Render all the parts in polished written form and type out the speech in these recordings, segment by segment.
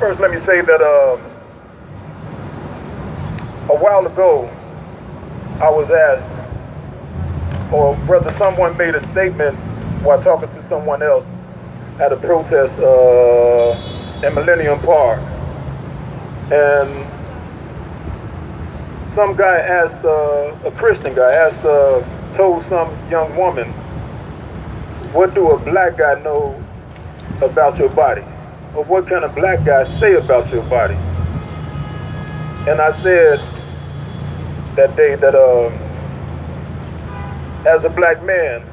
First, let me say that a while ago, I was asked, or rather someone made a statement while talking to someone else at a protest in Millennium Park. And some guy asked, a Christian guy told some young woman, what do a black guy know about your body? Or what can a black guy say about your body? And I said that day that as a black man,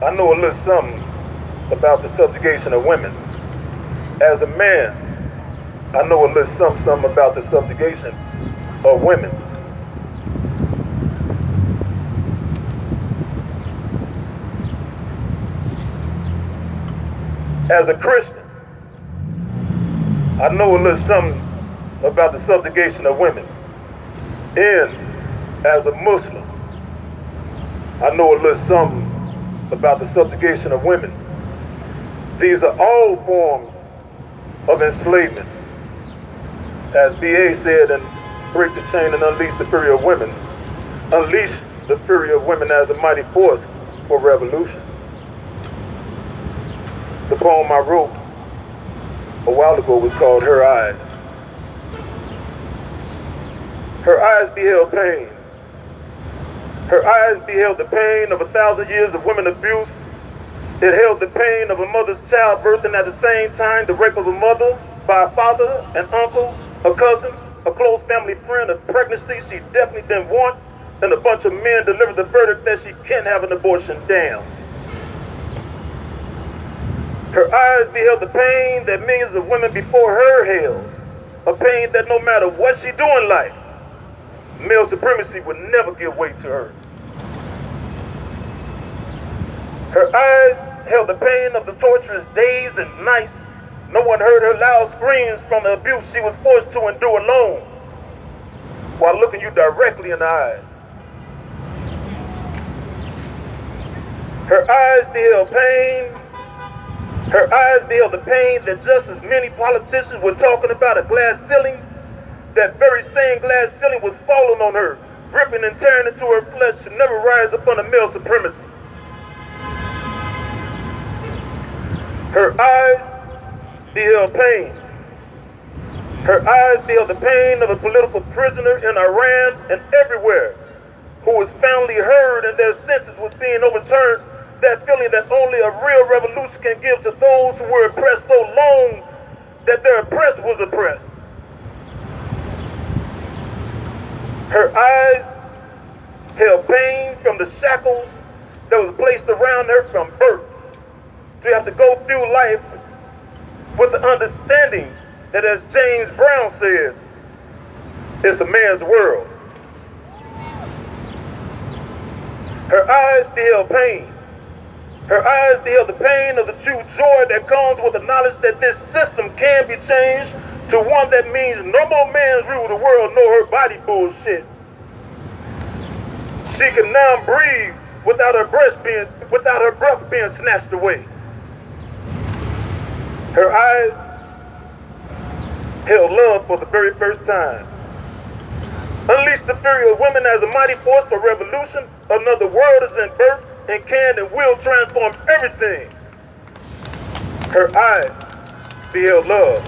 I know a little something about the subjugation of women. As a man, I know a little something about the subjugation of women. As a Christian, I know a little something about the subjugation of women. And as a Muslim, I know a little something about the subjugation of women. These are all forms of enslavement. As B.A. said in Break the Chain and Unleash the Fury of Women, unleash the fury of women as a mighty force for revolution. The poem I wrote a while ago was called Her Eyes. Her eyes beheld pain. Her eyes beheld the pain of 1,000 years of women abuse. It held the pain of a mother's childbirth and at the same time the rape of a mother by a father, an uncle, a cousin, a close family friend, a pregnancy she definitely didn't want, and a bunch of men delivered the verdict that she can't have an abortion. Damn. Her eyes beheld the pain that millions of women before her held, a pain that no matter what she do in life, male supremacy would never give way to her. Her eyes held the pain of the torturous days and nights. No one heard her loud screams from the abuse she was forced to endure alone, while looking you directly in the eyes. Her eyes beheld pain. Her eyes beheld the pain that just as many politicians were talking about a glass ceiling, that very same glass ceiling was falling on her, ripping and tearing into her flesh to never rise upon a male supremacy. Her eyes beheld pain. Her eyes beheld the pain of a political prisoner in Iran and everywhere who was finally heard and their sentence was being overturned. That feeling that only a real revolution can give to those who were oppressed so long that their oppressor was oppressed. Her eyes held pain from the shackles that was placed around her from birth. To have to go through life with the understanding that, as James Brown said, it's a man's world. Her eyes beheld pain. Her eyes beheld the pain of the true joy that comes with the knowledge that this system can be changed to one that means no more man's rule the world nor her body bullshit. She can now breathe without her breath being snatched away. Her eyes held love for the very first time. Unleash the fury of women as a mighty force for revolution. Another world is in birth and can and will transform everything. Her eyes beheld love.